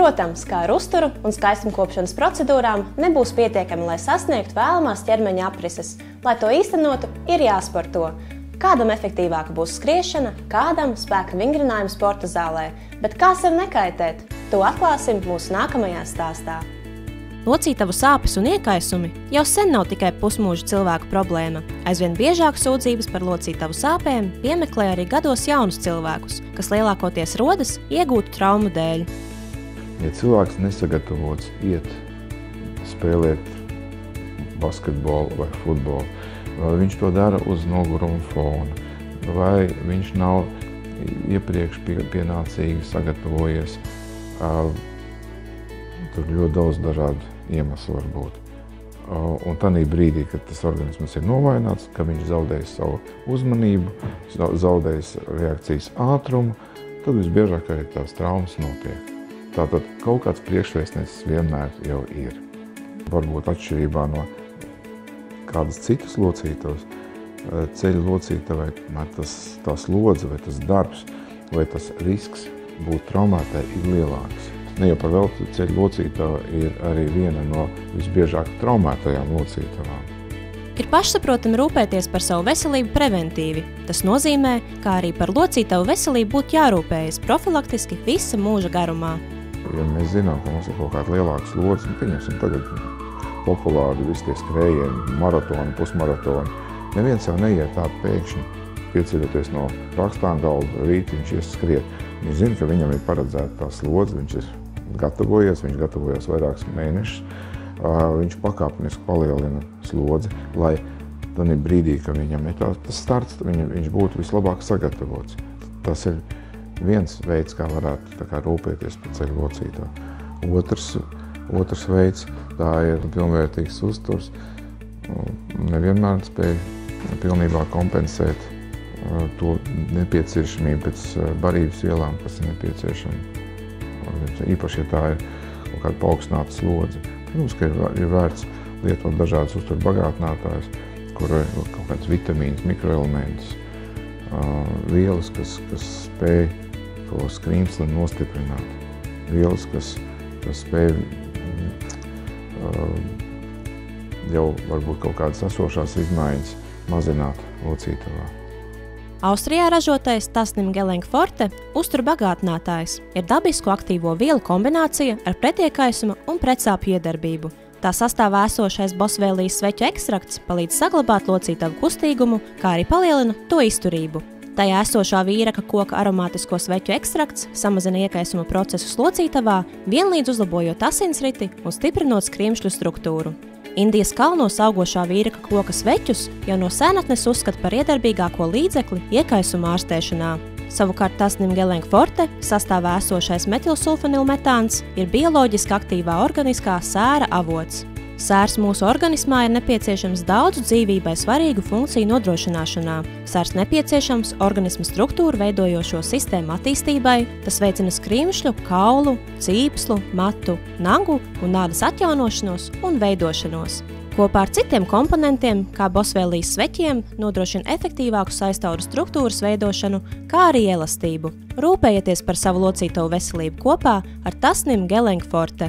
Protams, kā ar uzturu un skaistumkopšanas procedūrām, nebūs pietiekami, lai sasniegtu vēlamās ķermeņa aprises. Lai to īstenotu, ir jāsporto. Kādam efektīvāka būs skriešana, kādam spēka vingrinājuma sporta zālē. Bet kā sev nekaitēt? To atklāsim mūsu nākamajā stāstā. Locītavu sāpes un iekaisumi jau sen nav tikai pusmūža cilvēku problēma. Aizvien biežāk sūdzības par locītavu sāpēm piemeklē arī gados jaunus cilvēkus, kas lielākoties rodas iegūtu traumu dēļ. Ja cilvēks nesagatavots iet spēlēt basketbolu vai futbolu, vai viņš to dara uz noguruma fona, vai viņš nav iepriekš pienācīgi sagatavojies, tur ļoti daudz dažādu iemeslu var būt. Un tādā brīdī, kad tas organisms ir novājināts, ka viņš zaudējis savu uzmanību, zaudējis reakcijas ātrumu, tad visbiežāk arī tās traumas notiek. Tātad kaut kāds priekšvēstnesis vienmēr jau ir. Varbūt atšķirībā no kādas citas locītavas, ceļa locītavai, tā slodze vai tas darbs vai tas risks būt traumētai ir lielāks. Ne jau par velti ceļa locītava ir arī viena no visbiežāk traumētajām locītavām. Ir pašsaprotami rūpēties par savu veselību preventīvi. Tas nozīmē, ka arī par locītavu veselību būtu jārūpējas profilaktiski visa mūža garumā. Ja mēs zinām, ka mums ir kaut kāda lielāka slodze, pieņemsim tagad populāri visi tie skrējieni, maratoni, pusmaratoni. Neviens jau neiet tā pēkšņi, pieceļoties no rakstām galda, rīt viņš ies skriet. Viņš zina, ka viņam ir paredzēta tā slodze, viņš ir viņš gatavojas vairākus mēnešus, viņš pakāpeniski palielina slodzi, lai tādā brīdī, kad viņam ir tas starts, viņš būtu vislabāk sagatavots. Tas ir viens veids, kā varētu rūpēties par ceļa locītavu. Otrs veids, tā ir pilnvērtīgs uzturs. Nevienmēr spēj pilnībā kompensēt to nepieciešamību pēc barības vielām, kas ir nepieciešama. Īpaši, ja tā ir kaut kāda paaugstināta slodze. Protams, ka ir vērts lietot dažādas uzturu bagātinātājus, kur ir kaut kāds vitamīns, mikroelementus, vielas, kas spēj to skrīmsli nostiprināt. Vielas, kas spēj jau varbūt kaut kādas esošās izmaiņas mazināt locītavā. Austrijā ražotais Tasnim Gelenk Forte uzturbagātinātājs ir dabisku aktīvo vielu kombinācija ar pretiekaisuma un pretsāpju iedarbību. Tā sastāvā esošais bosvēlijas sveķu ekstrakts palīdz saglabāt locītavu kustīgumu, kā arī palielina to izturību. Tajā esošā vīraka koka aromātisko sveķu ekstrakts samazina iekaisuma procesus locītavā, vienlīdz uzlabojot asinsriti un stiprinot skrimšļu struktūru. Indijas kalnos augošā vīraka koka sveķus jau no senatnes uzskata par iedarbīgāko līdzekli iekaisuma ārstēšanā. Savukārt Tasnim Gelenk Forte sastāvā esošais metilsulfonilmetāns ir bioloģiski aktīvā organiskā sēra avots. Sērs mūsu organismā ir nepieciešams daudzu dzīvībai svarīgu funkciju nodrošināšanā. Sērs nepieciešams organisma struktūru veidojošo sistēmu attīstībai, tas veicina skrimšļu, kaulu, cīpslu, matu, nagu un ādas atjaunošanos un veidošanos. Kopā ar citiem komponentiem, kā bosvēlijas sveķiem, nodrošina efektīvāku saistauru struktūras veidošanu, kā arī elastību. Rūpējieties par savu locītavu veselību kopā ar Tasnim Gelenk Forte.